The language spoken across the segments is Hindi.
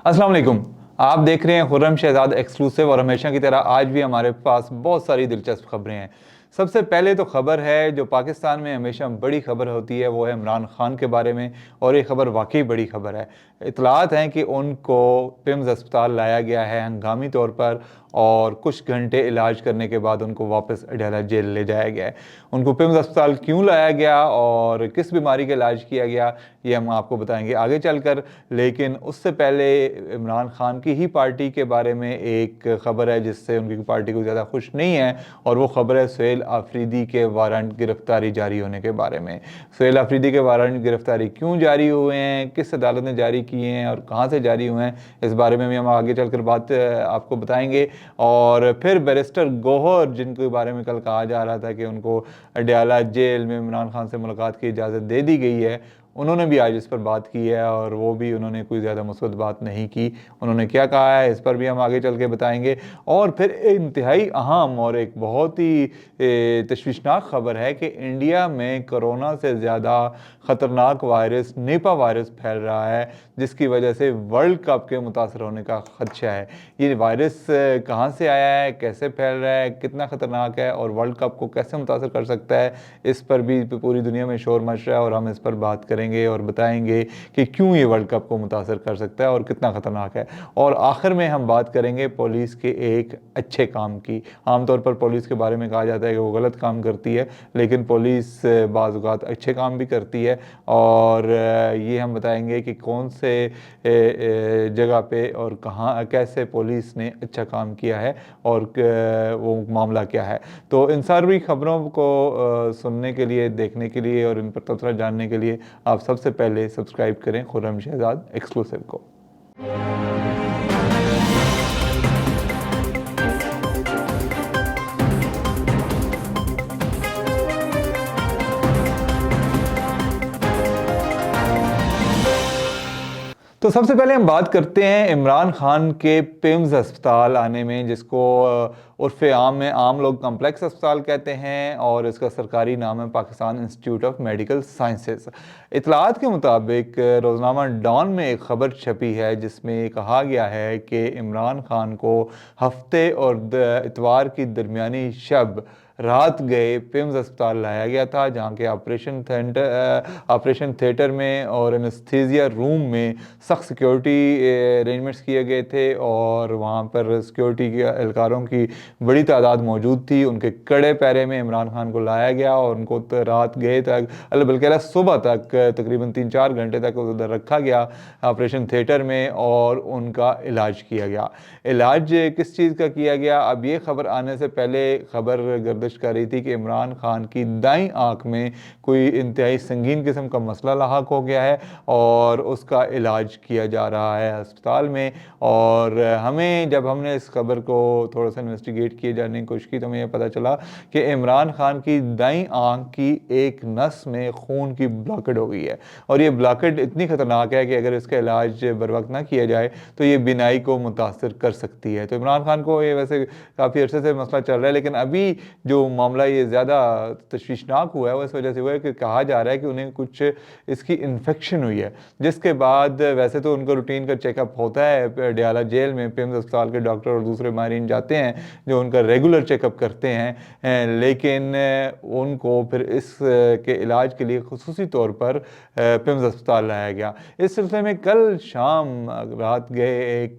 अस्सलाम वालेकुम। आप देख रहे हैं खुर्रम शहजाद एक्सक्लूसिव और हमेशा की तरह आज भी हमारे पास बहुत सारी दिलचस्प खबरें हैं। सबसे पहले तो खबर है जो पाकिस्तान में हमेशा बड़ी खबर होती है, वो है इमरान खान के बारे में। और ये खबर वाकई बड़ी खबर है। इतलात हैं कि उनको पिम्स अस्पताल लाया गया है हंगामी तौर पर, और कुछ घंटे इलाज करने के बाद उनको वापस अडयाला जेल ले जाया गया है। उनको पिम्स अस्पताल क्यों लाया गया और किस बीमारी का इलाज किया गया, ये हम आपको बताएंगे आगे चलकर। लेकिन उससे पहले इमरान खान की ही पार्टी के बारे में एक खबर है जिससे उनकी पार्टी को ज़्यादा खुश नहीं है, और वो खबर है सुहेल आफरीदी के वारंट गिरफ्तारी जारी होने के बारे में। सुहेल आफरीदी के वारंट गिरफ्तारी क्यों जारी हुए हैं, किस अदालत ने जारी किए हैं और कहाँ से जारी हुए हैं, इस बारे में भी हम आगे चलकर बात आपको बताएंगे। और फिर बैरिस्टर गौहर, जिनके बारे में कल कहा जा रहा था कि उनको अडयाला जेल में इमरान खान से मुलाकात की इजाज़त दे दी गई है, उन्होंने भी आज इस पर बात की है, और वो भी उन्होंने कोई ज़्यादा मुस्बत बात नहीं की। उन्होंने क्या कहा है इस पर भी हम आगे चल के बताएंगे। और फिर इंतहाई अहम और एक बहुत ही तशवीशनाक खबर है कि इंडिया में कोरोना से ज़्यादा ख़तरनाक वायरस निपा वायरस फैल रहा है, जिसकी वजह से वर्ल्ड कप के मुतासर होने का खदशा है। ये वायरस कहाँ से आया है, कैसे फैल रहा है, कितना ख़तरनाक है और वर्ल्ड कप को कैसे मुतासर कर सकता है, इस पर भी पूरी दुनिया में शोर मच रहा है, और हम इस पर बात करेंगे और बताएंगे कि क्यों ये वर्ल्ड कप को मुतासर कर सकता है और कितना ख़तरनाक है। और आखिर में हम बात करेंगे पुलिस के एक अच्छे काम की। आमतौर पर पुलिस के बारे में कहा जाता है कि वो गलत काम करती है, लेकिन पुलिस बाज़ औक़ात अच्छे काम भी करती है। और ये हम बताएंगे कि कौन से जगह पे और कहाँ कैसे पुलिस ने अच्छा काम किया है और वो मामला क्या है। तो इन सारी खबरों को सुनने के लिए, देखने के लिए और इन पर तबसरा जानने के लिए आप सबसे पहले सब्सक्राइब करें खुर्रम शहजाद एक्सक्लूसिव को। तो सबसे पहले हम बात करते हैं इमरान खान के पिम्स अस्पताल आने में, जिसको उर्फ़ आम में आम लोग कम्प्लेक्स अस्पताल कहते हैं, और इसका सरकारी नाम है Pakistan institute of medical sciences. इतलात के मुताबिक रोज़नामा डॉन में एक ख़बर छपी है जिसमें कहा गया है कि इमरान खान को हफ्ते और इतवार की दरमियानी शब रात गए पिम्स अस्पताल लाया गया था, जहाँ के ऑपरेशन थिएटर में और एनेस्थीसिया रूम में सख्त सिक्योरिटी अरेंजमेंट्स किए गए थे, और वहाँ पर सिक्योरिटी के एहलकारों की बड़ी तादाद मौजूद थी। उनके कड़े पैरे में इमरान खान को लाया गया और उनको रात गए तक बल्कि सुबह तक तकरीबन 3-4 घंटे तक उधर रखा गया ऑपरेशन थिएटर में, और उनका इलाज किया गया। इलाज किस चीज़ का किया गया, अब ये खबर आने से पहले खबर गर्दिश कर रही थी कि इमरान खान की दाईं आंख में कोई इंतहाई संगीन किस्म का मसला लाहक हो गया है और उसका इलाज किया जा रहा है अस्पताल में। और जब हमने इस खबर को थोड़ा सा इन्वेस्टिगेट किए जाने की कोशिश की तो हमें यह पता चला कि इमरान खान की दाईं आंख की एक नस में खून की ब्लॉकेड हो गई है, और ये ब्लॉकेड इतनी ख़तरनाक है कि अगर इसका इलाज बर वक्त ना किया जाए तो ये बीनाई को मुतासर कर सकती है। तो इमरान खान को ये वैसे काफ़ी अरसे से मसला चल रहा है, लेकिन अभी जो मामला ये ज़्यादा तशवीशनाक हुआ है वो इस वजह से हुआ है कि कहा जा रहा है कि उन्हें कुछ इसकी इन्फेक्शन हुई है, जिसके बाद वैसे तो उनका रूटीन का चेकअप होता है अडयाला जेल में। पिम्स अस्पताल के डॉक्टर और दूसरे माहिरीन जाते हैं जो उनका रेगुलर चेकअप करते हैं, लेकिन उनको फिर इस के इलाज के लिए खुसूसी तौर पर पिम्स अस्पताल लाया गया। इस सिलसिले में कल शाम रात गए एक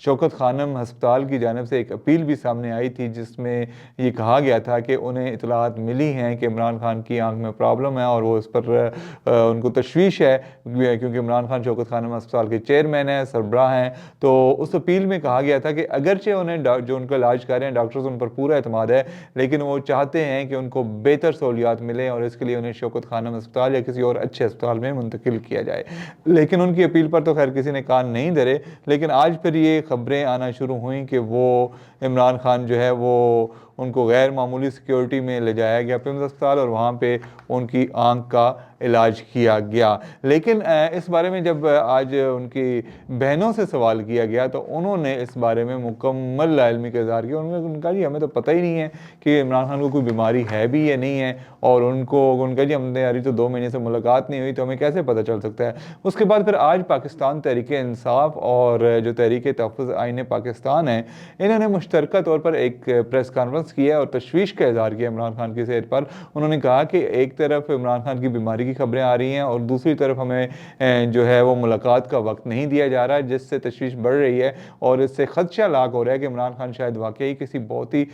शौकत खानम अस्पताल की जानिब से एक अपील भी सामने आई थी, जिसमें ये कहा गया था कि उन्हें इतलात मिली हैं कि इमरान खान की आंख में प्रॉब्लम है और वो इस पर उनको तशवीश है, क्योंकि इमरान खान शौकत खानम अस्पताल के चेयरमैन हैं, सरबराह हैं। तो उस अपील में कहा गया था कि अगरचे उन्हें जो उनका इलाज कर रहे हैं डॉक्टर्स उन पर पूरा एतमाद है, लेकिन वो चाहते हैं कि उनको बेहतर सहूलियात मिलें और इसके लिए उन्हें शौकत खानम अस्पताल या किसी और अच्छे अस्पताल में मुंतकिल किया जाए। लेकिन उनकी अपील पर तो खैर किसी ने कान नहीं धरे। लेकिन आज फिर ये खबरें आना शुरू हुई कि वो इमरान खान जो है वो उनको गैर मामूली सिक्योरिटी में ले जाया गया पिम्स अस्पताल और वहाँ पे उनकी आंख का इलाज किया गया। लेकिन इस बारे में जब आज उनकी बहनों से सवाल किया गया तो उन्होंने इस बारे में मुकम्मल लाइल्मी का इज़हार किया। उन्होंने कहा जी हमें तो पता ही नहीं है कि इमरान खान को कोई बीमारी है भी या नहीं है, और उनका जी हमने यारी तो 2 महीने से मुलाकात नहीं हुई तो हमें कैसे पता चल सकता है। उसके बाद फिर आज पाकिस्तान तहरीक इंसाफ और जो तहरीक तहफ़्फ़ुज़ आईन पाकिस्तान है, इन्होंने मुश्तरका तौर पर एक प्रेस कॉन्फ्रेंस किया और तशवीश का इज़हार किया इमरान खान की सेहत पर। उन्होंने कहा कि एक तरफ इमरान खान की बीमारी की खबरें आ रही हैं और दूसरी तरफ हमें जो है वो मुलाकात का वक्त नहीं दिया जा रहा है, जिससे तशवीश बढ़ रही है और इससे खदशा लाक हो रहा है कि इमरान खान शायद वाकई किसी बहुत ही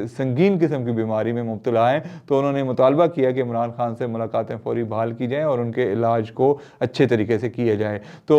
संगीन किस्म की बीमारी में मुब्तला हैं। तो उन्होंने मुतालबा किया कि इमरान खान से मुलाकातें फौरी बहाल की जाएँ और उनके इलाज को अच्छे तरीके से किया जाए। तो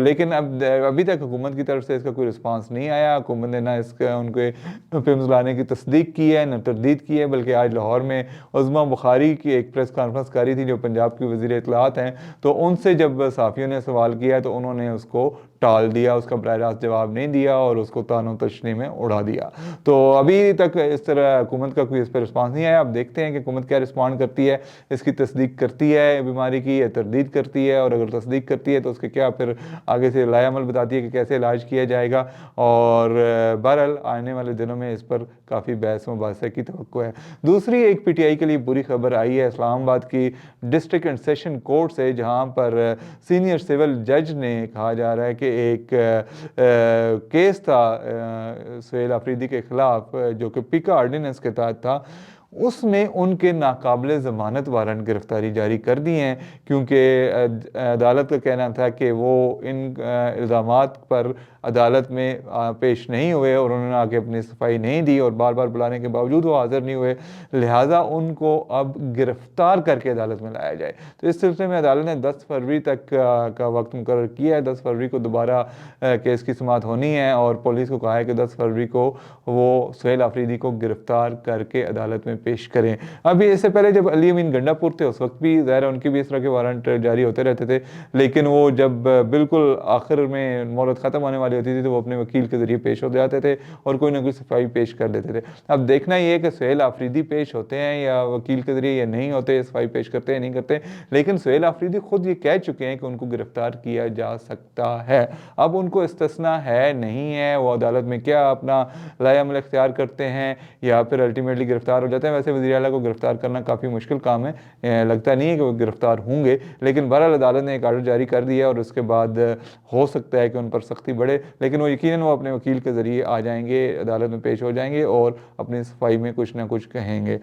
लेकिन अब अभी तक हुकूमत की तरफ से इसका कोई रिस्पांस नहीं आया। हुकूमत ने ना इसका उनके पिम्स लाने की तस्दीक की है, न तरदीद की है, बल्कि आज लाहौर में उज़्मा बुखारी की एक प्रेस कॉन्फ्रेंस करी थी जो पंजाब की वज़ीर इत्तलाआत हैं, तो उनसे जब सहाफ़ियों ने सवाल किया तो उन्होंने उसको टाल दिया, उसका बराह रास्त जवाब नहीं दिया और उसको तानो तशनी में उड़ा दिया। तो अभी तक इस तरह हुकूमत का कोई इस पर रिस्पांस नहीं आया। अब देखते हैं कि हुकूमत क्या रिस्पॉन्ड करती है, इसकी तस्दीक करती है बीमारी की या तरदीद करती है, और अगर तस्दीक करती है तो उसके क्या फिर आगे से लाएअमल बताती है कि कैसे इलाज किया जाएगा। और बहरहाल आने वाले दिनों में इस पर काफ़ी बहस मुबाहसे की तवक्को है। दूसरी एक पीटीआई के लिए बुरी खबर आई है इस्लामाबाद की डिस्ट्रिक्ट एंड सेशन कोर्ट से, जहां पर सीनियर सिविल जज ने कहा जा रहा है कि एक केस था सुहेल अफरीदी के खिलाफ जो कि पिका ऑर्डिनेंस के तहत था, उसमें उनके नाकाबिले ज़मानत वारंट गिरफ्तारी जारी कर दी हैं, क्योंकि अदालत का कहना था कि वो इन इल्ज़ामात पर अदालत में पेश नहीं हुए और उन्होंने आके अपनी सफाई नहीं दी और बार बार बुलाने के बावजूद वो हाज़िर नहीं हुए, लिहाजा उनको अब गिरफ्तार करके अदालत में लाया जाए। तो इस सिलसिले में अदालत ने 10 फरवरी तक का वक्त मुकर्रर किया है। 10 फरवरी को दोबारा केस की समाअत होनी है और पुलिस को कहा है कि 10 फरवरी को वो सुहेल अफरीदी को गिरफ्तार करके अदालत में पेश करें। अभी इससे पहले जब अली अमीन गंडापुर थे उस वक्त भी ज़ाहिर उनके भी इस तरह के वारंट जारी होते रहते थे, लेकिन वो जब बिल्कुल आखिर में मोहलत ख़त्म होने वाली होती थी तो वो अपने वकील के ज़रिए पेश हो जाते थे और कोई ना कोई सफाई पेश कर देते थे। अब देखना ये है कि सुहेल अफरीदी पेश होते हैं या वकील के ज़रिए या नहीं होते, सफाई पेश करते हैं नहीं करते, लेकिन सुहेल अफरीदी खुद ये कह चुके हैं कि उनको गिरफ्तार किया जा सकता है। अब उनको इस्तिस्ना है नहीं है, वो अदालत में क्या अपना लाएअमल इख्तियार करते हैं या फिर अल्टीमेटली गिरफ्तार हो जाते हैं। वैसे वज़ीर आला को गिरफ्तार करना काफ़ी मुश्किल काम है, लगता नहीं है कि वो गिरफ्तार होंगे, लेकिन बहरहाल अदालत ने एक आर्डर जारी कर दिया और उसके बाद हो सकता है कि उन पर सख्ती बढ़े, लेकिन वो यकीनन वो अपने वकील के ज़रिए आ जाएंगे, अदालत में पेश हो जाएंगे और अपनी सफाई में कुछ ना कुछ कहेंगे।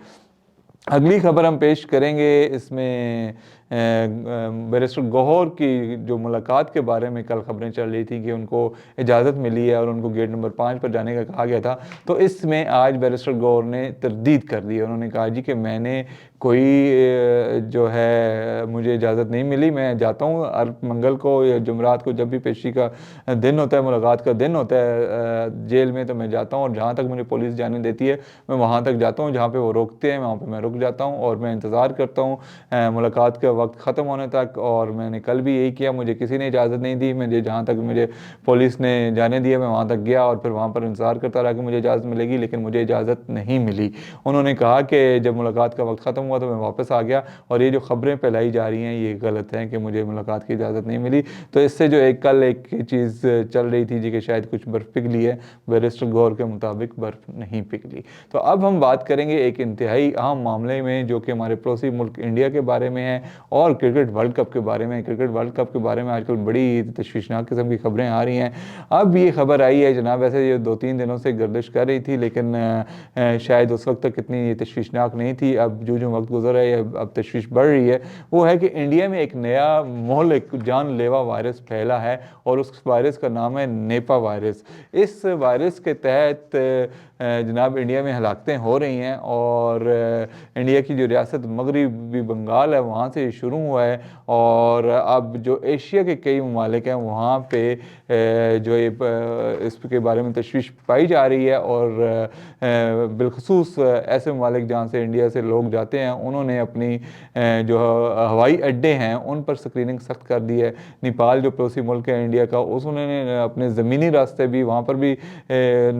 अगली खबर हम पेश करेंगे, इसमें बैरिस्टर गौहर की जो मुलाकात के बारे में कल खबरें चल रही थी कि उनको इजाज़त मिली है और उनको गेट नंबर 5 पर जाने का कहा गया था, तो इसमें आज बैरिस्टर गौहर ने तरदीद कर दी। उन्होंने कहा जी कि मैंने कोई जो है मुझे इजाज़त नहीं मिली, मैं जाता हूँ हर मंगल को या जुमरात को जब भी पेशी का दिन होता है, मुलाकात का दिन होता है जेल में, तो मैं जाता हूँ और जहाँ तक मुझे पुलिस जाने देती है मैं वहाँ तक जाता हूँ, जहाँ पे वो रोकते हैं वहाँ पे मैं रुक जाता हूँ और मैं इंतज़ार करता हूँ मुलाकात का वक्त ख़त्म होने तक। और मैंने कल भी यही किया, मुझे किसी ने इजाज़त नहीं दी, मुझे जहाँ तक मुझे पुलिस ने जाने दिया मैं वहाँ तक गया और फिर वहाँ पर इंतज़ार करता रहा कि मुझे इजाज़त मिलेगी, लेकिन मुझे इजाज़त नहीं मिली। उन्होंने कहा कि जब मुलाकात का वक्त ख़त्म हुआ तो मैं वापस आ गया और ये जो खबरें फैलाई जा रही हैं ये गलत हैं कि मुझे मुलाकात की इजाज़त नहीं मिली। तो इससे जो कल एक चीज़ चल रही थी जी कि शायद कुछ बर्फ़ पिघली है, बैरिस्टर गौहर के मुताबिक बर्फ़ नहीं पिघली। तो अब हम बात करेंगे एक इंतहाई अहम मामले में जो कि हमारे पड़ोसी मुल्क इंडिया के बारे में है और क्रिकेट वर्ल्ड कप के बारे में। क्रिकेट वर्ल्ड कप के बारे में आजकल बड़ी तशवीशनाक किस्म की खबरें आ रही हैं। अब ये खबर आई है जनाब, वैसे ये 2-3 दिनों से गर्दिश कर रही थी, लेकिन शायद उस वक्त तक इतनी तशवीशनाक नहीं थी। अब जो जो वक्त गुजर रहा है अब तशवीश बढ़ रही है। वो है कि इंडिया में एक नया मोहलिक जानलेवा वायरस फैला है और उस वायरस का नाम है नेपा वायरस। इस वायरस के तहत जनाब इंडिया में हलाकतें हो रही हैं और इंडिया की जो रियासत मगरबी बंगाल है वहाँ से शुरू हुआ है और अब जो एशिया के कई ममालिक हैं वहाँ पे जो ये इसके बारे में तशवीश पाई जा रही है और बिलखसूस ऐसे ममालिक जहाँ से इंडिया से लोग जाते हैं उन्होंने अपनी जो हवाई अड्डे हैं उन पर स्क्रीनिंग सख्त कर दी है। नेपाल जो पड़ोसी मुल्क है इंडिया का, उस उन्होंने अपने ज़मीनी रास्ते भी वहाँ पर भी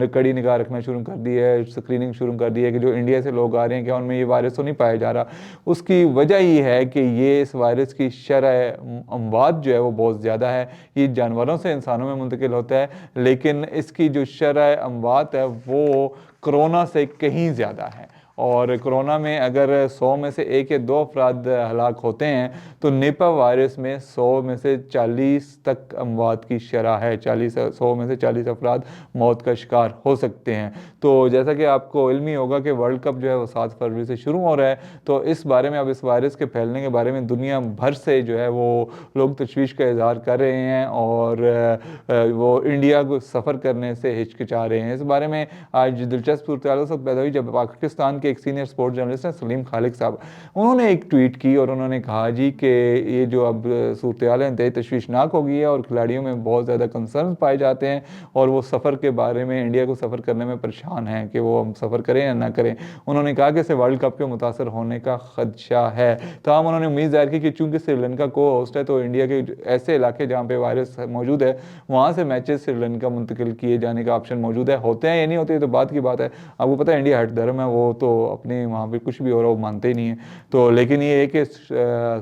कड़ी निगाह रखना शुरू कर दी है, स्क्रीनिंग शुरू कर दी है कि जो इंडिया से लोग आ रहे हैं क्या उनमें ये वायरस तो नहीं पाया जा रहा। उसकी वजह ये है कि ये इस वायरस की शरह अमवात जो है वो बहुत ज़्यादा है। ये जानवरों से इंसानों में मुंतकिल होता है, लेकिन इसकी जो शरह अमवात है वो कोरोना से कहीं ज़्यादा है। और कोरोना में अगर 100 में से 1 या 2 अफराद हलाक होते हैं तो निपा वायरस में 100 में से 40 तक अमवात की शरह है। 100 में से 40 अफराद मौत का शिकार हो सकते हैं। तो जैसा कि आपको इल्मी होगा कि वर्ल्ड कप जो है वो 7 फरवरी से शुरू हो रहा है, तो इस बारे में अब इस वायरस के फैलने के बारे में दुनिया भर से जो है वो लोग तशवीश का इजहार कर रहे हैं और वो इंडिया को सफ़र करने से हिचकिचा रहे हैं। इस बारे में आज दिलचस्प सूरत पैदा हुई जब पाकिस्तान के एक सीनियर स्पोर्ट्स जर्नलिस्ट हैं सलीम खालिक साहब, उन्होंने एक ट्वीट की और उन्होंने कहा जी कि ये जो अब सूरत हाल है इंतहाई तशवीशनाक हो गई है और खिलाड़ियों में बहुत ज़्यादा कंसर्न पाए जाते हैं और वो सफ़र के बारे में इंडिया को सफ़र करने में परेशान हैं कि वो हम सफ़र करें या ना करें। उन्होंने कहा कि इसे वर्ल्ड कप के मुतासर होने का खदशा है। तमाम उन्होंने उम्मीद जाहिर की कि चूँकि श्रीलंका को होस्ट है तो इंडिया के ऐसे इलाके जहाँ पर वायरस मौजूद है वहाँ से मैचेस श्रीलंका मुंतकिल किए जाने का ऑप्शन मौजूद है। होते हैं या नहीं होते तो बात की बात है, आपको पता है इंडिया हट धर्म है, वो तो अपने वहाँ पे कुछ भी हो रहा है वो मानते ही नहीं है। तो लेकिन ये एक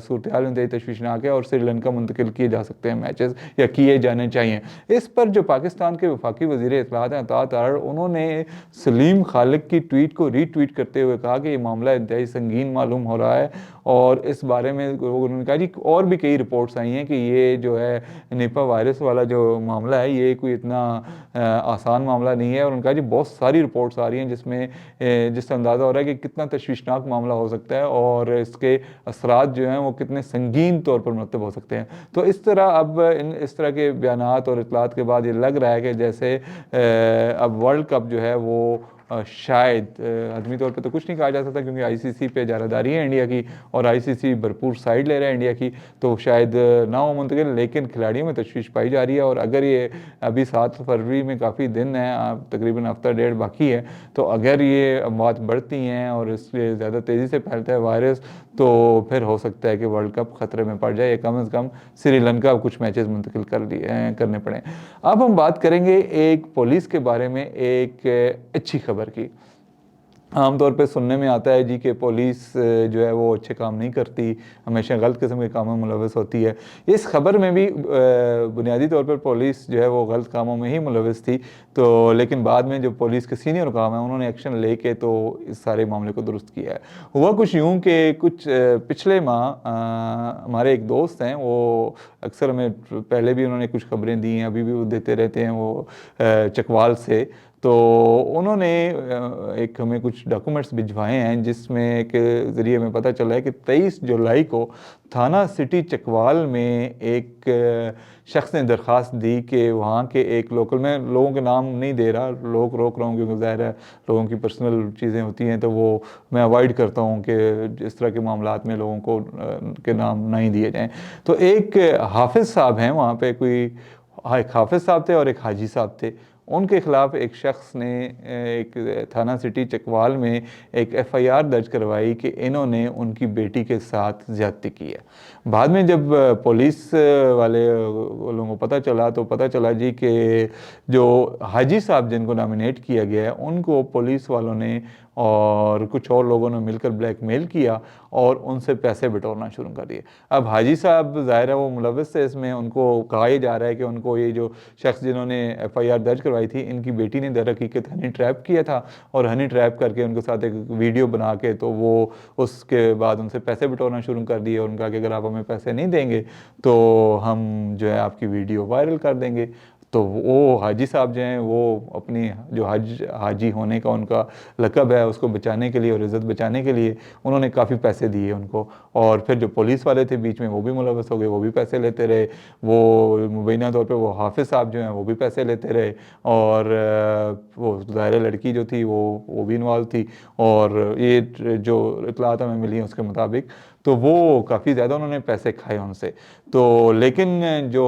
सूरत हाल इंतहाई तशवीशनाक है और श्रीलंका मुंतकिल किए जा सकते हैं मैचेस या किए जाने चाहिए। इस पर जो पाकिस्तान के वफाकी वज़ीर इत्तलाआत हैं अता तारड़, उन्होंने सलीम खालिक की ट्वीट को रीट्वीट करते हुए कहा कि ये मामला इंतहाई संगीन मालूम हो रहा है और इस बारे में उन्होंने कहा जी और भी कई रिपोर्ट्स आई हैं कि ये जो है निपा वायरस वाला जो मामला है ये कोई इतना आसान मामला नहीं है। और उनका जी बहुत सारी रिपोर्ट्स आ रही हैं जिससे अंदाज़ा हो रहा है कि कितना तशवीशनाक मामला हो सकता है और इसके असरात जो हैं वो कितने संगीन तौर पर मरतब हो सकते हैं। तो इस तरह अब इस तरह के बयानात और इतलात के बाद ये लग रहा है कि जैसे अब वर्ल्ड कप जो है वो शायद आदमी तौर पे तो कुछ नहीं कहा जा सकता क्योंकि आईसीसी पे इजारादारी है इंडिया की और आईसीसी भरपूर साइड ले रहा है इंडिया की, तो शायद ना हो मुंतकिल, लेकिन खिलाड़ियों में तशवीश पाई जा रही है। और अगर ये अभी 7 फरवरी में काफ़ी दिन है, तकरीबन हफ्ता डेढ़ बाकी है, तो अगर ये अमवात बढ़ती हैं और इससे ज़्यादा तेज़ी से फैलता है वायरस तो फिर हो सकता है कि वर्ल्ड कप ख़तरे में पड़ जाए या कम से कम श्रीलंका कुछ मैचेस मुंतकिल करने पड़ें। अब हम बात करेंगे एक पुलिस के बारे में एक अच्छी खबर की। आमतौर पे सुनने में आता है जी कि पुलिस जो है वो अच्छे काम नहीं करती, हमेशा गलत किस्म के कामों में मुलविस होती है। इस खबर में भी बुनियादी तौर पर पुलिस जो है वो गलत कामों में ही मुलविस थी, तो लेकिन बाद में जो पुलिस के सीनियर काम है उन्होंने एक्शन लेके तो इस सारे मामले को दुरुस्त किया है। हुआ कुछ यूँ कि कुछ पिछले माह हमारे एक दोस्त हैं, वो अक्सर हमें पहले भी उन्होंने कुछ खबरें दी हैं, अभी भी वो देते रहते हैं, वो चकवाल से। तो उन्होंने एक हमें कुछ डॉक्यूमेंट्स भिजवाए हैं जिसमें के ज़रिए हमें पता चला है कि 23 जुलाई को थाना सिटी चकवाल में एक शख्स ने दरख्वास्त दी कि वहाँ के एक लोकल, में लोगों के नाम नहीं दे रहा, लोग रोक रहा हूँ क्योंकि ज़ाहिर है लोगों की पर्सनल चीज़ें होती हैं तो वो मैं अवॉइड करता हूँ कि इस तरह के मामलात में लोगों को के नाम नहीं दिए जाएँ। तो एक हाफिज़ साहब हैं वहाँ पे, कोई एक हाफिज़ साहब थे और एक हाजी साहब थे। उनके ख़िलाफ़ एक शख्स ने एक थाना सिटी चकवाल में एक एफ़आईआर दर्ज करवाई कि इन्होंने उनकी बेटी के साथ ज़्यादती की है। बाद में जब पुलिस वाले लोगों को पता चला तो पता चला जी कि जो हाजी साहब जिनको नॉमिनेट किया गया है उनको पुलिस वालों ने और कुछ और लोगों ने मिलकर ब्लैकमेल किया और उनसे पैसे बटोरना शुरू कर दिए। अब हाजी साहब ज़ाहिर है वो मुलविस थे इसमें, उनको कहा जा रहा है कि उनको ये जो शख्स जिन्होंने एफ़आईआर दर्ज करवाई थी इनकी बेटी ने दर हकीकत हनी ट्रैप किया था और हनी ट्रैप करके उनके साथ एक वीडियो बना के तो वो उसके बाद उनसे पैसे बटोरना शुरू कर दिए और उनका कि अगर आप हमें पैसे नहीं देंगे तो हम जो है आपकी वीडियो वायरल कर देंगे। तो वो हाजी साहब जो हैं वो अपनी जो हाजी होने का उनका लक़ब है उसको बचाने के लिए और इज़्ज़त बचाने के लिए उन्होंने काफ़ी पैसे दिए उनको। और फिर जो पुलिस वाले थे बीच में वो भी मुलविस हो गए, वो भी पैसे लेते रहे। वो मुबैना तौर पे वो हाफिज़ साहब जो हैं वो भी पैसे लेते रहे और वो ज़ाहिर लड़की जो थी वो भी इन्वॉल्व थी। और ये जो इत्तलात हमें मिली हैं उसके मुताबिक तो वो काफ़ी ज़्यादा उन्होंने पैसे खाए उनसे। तो लेकिन जो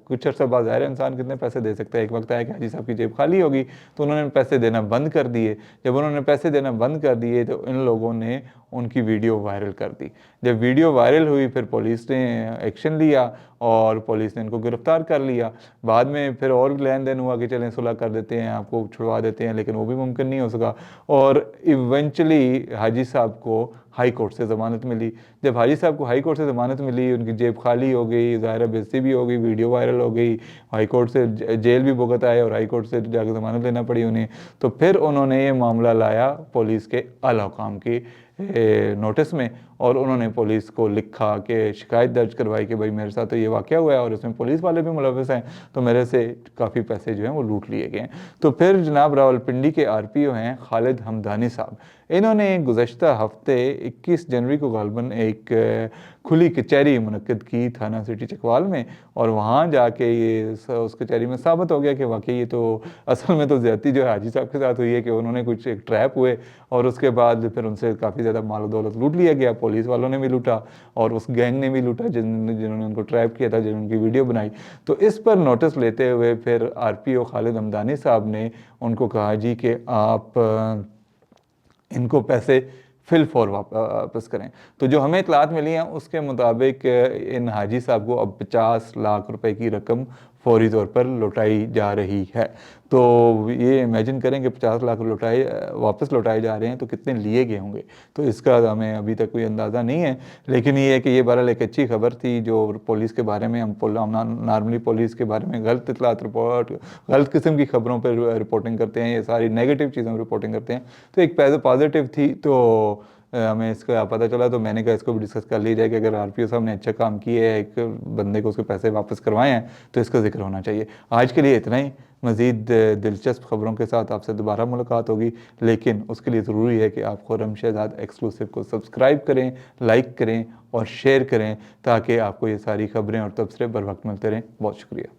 कुछ अर्सा बाद ज़ाहिर है इंसान कितने पैसे दे सकता है, एक वक्त आया कि हाजी साहब की जेब खाली होगी तो उन्होंने पैसे देना बंद कर दिए। जब उन्होंने पैसे देना बंद कर दिए तो इन लोगों ने उनकी वीडियो वायरल कर दी। जब वीडियो वायरल हुई फिर पुलिस ने एक्शन लिया और पुलिस ने इनको गिरफ्तार कर लिया। बाद में फिर और भी लेन देन हुआ कि चलें सुलह कर देते हैं, आपको छुड़वा देते हैं, लेकिन वो भी मुमकिन नहीं हो सका और इवेंचुअली हाजी साहब को हाई कोर्ट से ज़मानत मिली। जब हाजी साहब को हाई कोर्ट से ज़मानत मिली, उनकी जेब खाली हो गई, ज़ाहिर बेइज्जती भी हो गई, वीडियो वायरल हो गई, हाई कोर्ट से जेल भी भुगत आए और हाई कोर्ट से जाकर ज़मानत लेना पड़ी उन्हें। तो फिर उन्होंने ये मामला लाया पुलिस के आला हुकाम की नोटिस में और उन्होंने पुलिस को लिखा कि शिकायत दर्ज करवाई कि भाई मेरे साथ तो ये वाक़या हुआ है और इसमें पुलिस वाले भी मुलविस हैं, तो मेरे से काफ़ी पैसे जो हैं वो लूट लिए गए हैं। तो फिर जनाब रावलपिंडी के आरपीओ हैं खालिद हमदानी साहब, इन्होंने गुज़श्ता हफ्ते 21 जनवरी को गालबन एक खुली कचहरी मुनक्किद की थाना सिटी चकवाल में और वहाँ जाके ये उस कचहरी में साबित हो गया कि वाकई ये तो असल में तो ज़्यादती जो है हाजी साहब के साथ हुई है कि उन्होंने कुछ एक ट्रैप हुए और उसके बाद फिर उनसे काफ़ी ज़्यादा माल दौलत लूट लिया गया। पुलिस वालों ने भी लूटा और उस गैंग ने भी लूटा जिन्होंने उनको ट्रैप किया था, जिन्होंने उनकी वीडियो बनाई। तो इस पर नोटिस लेते हुए फिर आरपीओ खालिद हमदानी साहब ने उनको कहा जी कि आप इनको पैसे फिल फॉर वापस करें। तो जो हमें इतलात मिली हैं उसके मुताबिक इन हाजी साहब को अब 50 लाख रुपए की रकम फौरी तौर पर लौटाई जा रही है। तो ये इमेजिन करें कि 50 लाख वापस लौटाए जा रहे हैं तो कितने लिए गए होंगे, तो इसका हमें अभी तक कोई अंदाज़ा नहीं है। लेकिन ये है कि ये बहरहाल एक अच्छी खबर थी जो पुलिस के बारे में हम नॉर्मली पुलिस के बारे में गलत इतलात रिपोर्ट, गलत किस्म की खबरों पर रिपोर्टिंग करते हैं, ये सारी नेगेटिव चीज़ों पर रिपोर्टिंग करते हैं। तो एक पॉजिटिव थी तो हमें इसका पता चला तो मैंने कहा इसको भी डिस्कस कर ली जाए कि अगर आरपीओ साहब ने अच्छा काम किया है, एक बंदे को उसके पैसे वापस करवाए हैं, तो इसका जिक्र होना चाहिए। आज के लिए इतना ही। मज़ीद दिलचस्प खबरों के साथ आपसे दोबारा मुलाकात होगी, लेकिन उसके लिए ज़रूरी है कि आप खुर्रम शहज़ाद एक्सक्लूसिव को सब्सक्राइब करें, लाइक करें और शेयर करें ताकि आपको ये सारी खबरें और तबसरे बर वक्त मिलते रहें। बहुत शुक्रिया।